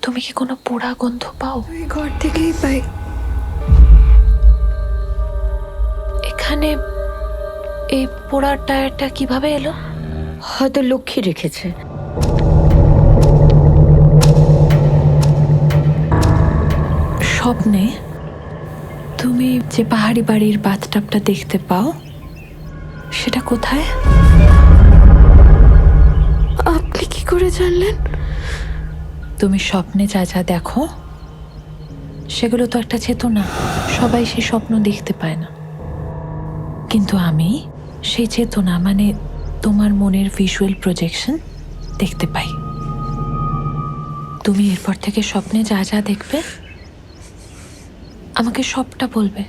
তুমি কি কোনো পোড়া গন্ধ পাও? ওই ঘর থেকেই পাই। এখানে এই পোড়া টায়ারটা কিভাবে এলো? হয়তো লক্ষ্মী রেখেছে। স্বপ্নে তুমি যে পাহাড়ি বাড়ির বাথটাবটা দেখতে পাও, সেটা কোথায়? আপনি কি করে জানলেন? তুমি স্বপ্নে যা যা দেখো সেগুলো তো একটা চেতনা। সবাই সেই স্বপ্ন দেখতে পায় না, কিন্তু আমি সেই চেতনা মানে তোমার মনের ভিজুয়াল প্রজেকশন দেখতে পাই। তুমি এরপর থেকে স্বপ্নে যা যা দেখবে আমাকে সবটা বলবে।